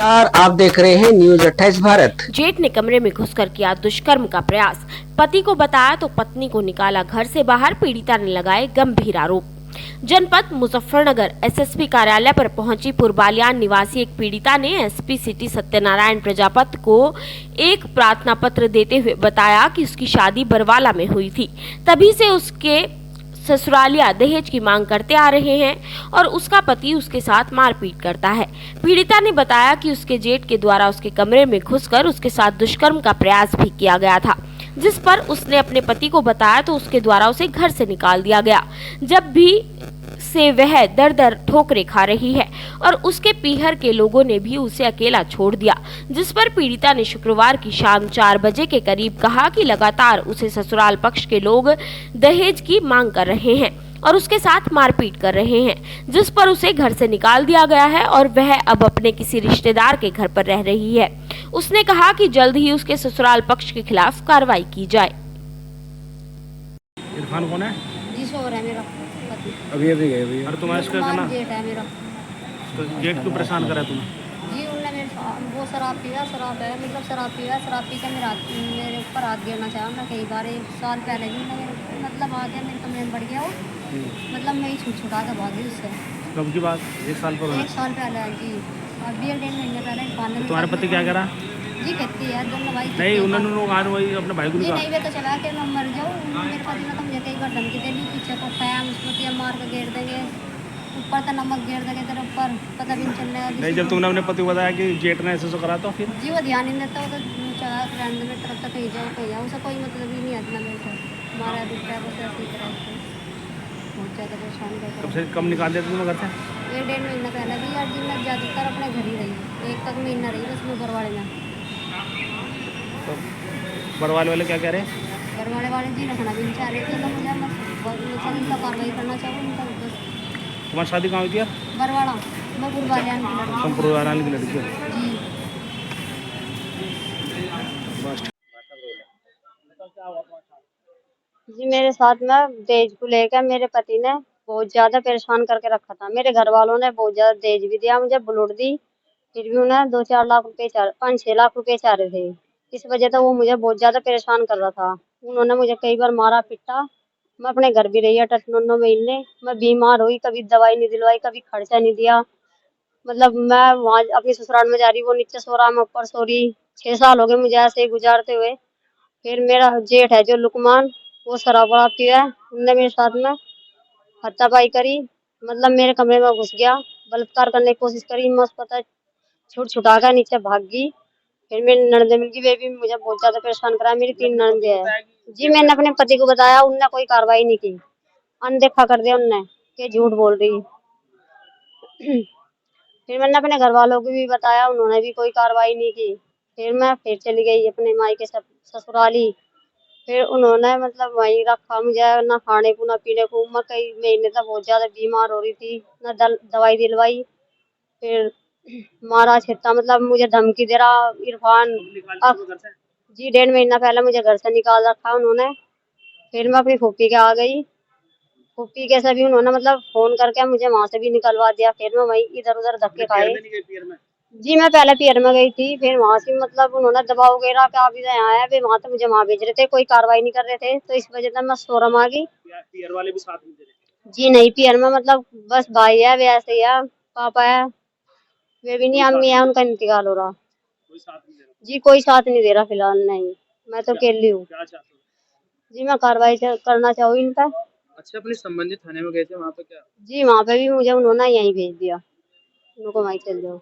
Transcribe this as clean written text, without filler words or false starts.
नमस्कार, आप देख रहे हैं न्यूज 28 भारत। जेठ ने कमरे में घुसकर किया दुष्कर्म का प्रयास। पति को बताया तो पत्नी को निकाला घर से बाहर। पीड़िता ने लगाए गंभीर आरोप। जनपद मुजफ्फरनगर एसएसपी कार्यालय पर पहुंची पुरबालियान निवासी एक पीड़िता ने एसपी सिटी सत्यनारायण प्रजापति को एक प्रार्थना पत्र देते हुए बताया कि उसकी शादी बरवाला में हुई थी। तभी से उसके ससुरालिया दहेज की मांग करते आ रहे हैं और उसका पति उसके साथ मारपीट करता है। पीड़िता ने बताया कि उसके जेठ के द्वारा उसके कमरे में घुसकर उसके साथ दुष्कर्म का प्रयास भी किया गया था, जिस पर उसने अपने पति को बताया तो उसके द्वारा उसे घर से निकाल दिया गया। जब भी से वह दर दर ठोकरें खा रही है और उसके पीहर के लोगों ने भी उसे अकेला छोड़ दिया, जिस पर पीड़िता ने शुक्रवार की शाम 4 बजे के करीब कहा कि लगातार उसे ससुराल पक्ष के लोग दहेज की मांग कर रहे हैं और उसके साथ मारपीट कर रहे हैं, जिस पर उसे घर से निकाल दिया गया है और वह अब अपने किसी रिश्तेदार के घर पर रह रही है। उसने कहा कि जल्द ही उसके ससुराल पक्ष के खिलाफ कार्रवाई की जाए। इरफान कौन है? जी शोहर है मेरा पति। अभी गए भैया। और तुम्हारा इसका कुमार ना जेठ है मेरा। तो जेठ क्यों परेशान करा तुम? जी उन्होंने वो शराब पिया, शराब है मतलब शराब पी के मेरे ऊपर हाथ गिरना चाहा ना कई बार। 1 साल पहले भी मतलब आ गया मेरे कमरे में बढ़ गया वो। मतलब मैं ही छुड़ा के भागी उससे। कब की बात? 1 साल पर? 1 साल पहले जी। अभी 1.5 महीने पहले तो तुम्हारे पति क्या करा? जी कहती है दोनों भाई नहीं उन्होंने वही अपने भाई को जी कहा। नहीं वे तो चला के मैं मर जाऊँ। मेरे पति ने तो मुझे कई बार धमकी दे दी, पीछे को खयाम उसको मार के घेर देंगे, ऊपर तो नमक घेर देंगे तेरे ऊपर, पता भी नहीं चलने। नहीं जब तुमने अपने पति को बताया कि जेठ ने ऐसे करा तो फिर? जी वो ध्यान नहीं देता, वो तो चाह फ्रेंड में तरफ तक कहीं जाओ उसे कोई मतलब ही नहीं है इतना बैठा हमारा दूसरा बस ऐसी तरह से बहुत ज़्यादा परेशान कर। कब से कम निकाल देते तुम घर से? 1.5 महीना पहले भी यार जी। मैं ज़्यादातर अपने घर ही रही, 1 तक महीना रही बस मैं घरवाले में। तो बड़वाल वाले क्या कह रहे हैं? घरवाले वाले जी रखना भी नहीं चाह रहे थे, तो मुझे मैं उनका कार्रवाई करना चाहूँ उनका बस। तुम्हारी शादी कहाँ हुई थी यार? बरवाड़ा मैं गुरबालियान की लड़की। तुम पुरवारान की लड़की हो? जी बस जी मेरे साथ में दहेज को लेकर मेरे पति ने बहुत ज्यादा परेशान करके रखा था। मेरे घर वालों ने बहुत ज्यादा दहेज भी दिया, मुझे बुलूट दी, फिर भी उन्हें 2-4 लाख रुपए 5-6 लाख रुपए चाह रहे थे। इस वजह से वो मुझे बहुत ज्यादा परेशान कर रहा था। उन्होंने मुझे कई बार मारा पीटा। मैं अपने घर भी रही 8-9 महीने। मैं बीमार हुई, कभी दवाई नहीं दिलवाई, कभी खर्चा नहीं दिया। मतलब मैं वहाँ अपनी ससुराल में जा रही, वो नीचे सो रहा, मैं ऊपर सो रही। 6 साल हो गए मुझे ऐसे ही गुजारते हुए। फिर मेरा जेठ है जो लुकमान, वो शराब वराब पिया है, उनने मेरे साथ में हाथापाई करी। मतलब मेरे कमरे में घुस गया, बलात्कार करने की कोशिश करी। मैं उस पता छुटा कर नीचे भाग गई। फिर मेरी ननद मिल गई, वे भी मुझे बहुत ज्यादा परेशान करा। मेरी 3 ननद है जी। मैंने अपने पति को बताया, उनने कोई कार्रवाई नहीं की, अनदेखा कर दिया उनने कि झूठ बोल रही। फिर मैंने अपने घर वालों को भी बताया, उन्होंने भी कोई कार्रवाई नहीं की। फिर मैं फिर चली गई अपने मायके ससुराली। फिर उन्होंने मतलब वहीं रखा मुझे, ना खाने को ना पीने को। मैं कई महीने तक बहुत ज्यादा बीमार हो रही थी, ना दवाई दिलवाई। फिर मारा छेता, मतलब मुझे धमकी दे रहा इरफान। जी 1.5 महीना पहले मुझे घर से निकाल रखा उन्होंने। फिर मैं अपनी फूफी के आ गई। फूफी के से भी उन्होंने मतलब फोन करके मुझे वहां से भी निकलवा दिया। फिर मैं वहीं इधर उधर धक्के खाए। जी मैं पहले पियर में गई थी, फिर वहां से मतलब उन्होंने दबाव वगैरह का अभी यहाँ आया, फिर वहां तो मुझे वहां भेज रहे थे, कोई कार्रवाई नहीं कर रहे थे, तो इस वजह से मैं सोरम आ गई। पियर वाले भी साथ में दे रहे? जी नहीं पियर में मतलब बस भाई है, वे ऐसे ही है, पापा है, वे भी नहीं, अम्मी है, उनका इंतकाल हो रहा। कोई साथ नहीं दे रहा? जी कोई साथ नहीं दे रहा फिलहाल, नहीं। मैं तो अकेली हूँ क्या चाहते हो? जी। मैं कार्रवाई करना चाहूँ इन पर। अच्छा अपने संबंधित थाने में गए थे, वहाँ पे क्या? जी वहां पे भी मुझे उन्होंने यहीं भेज दिया, उनको वहीं चल जाओ।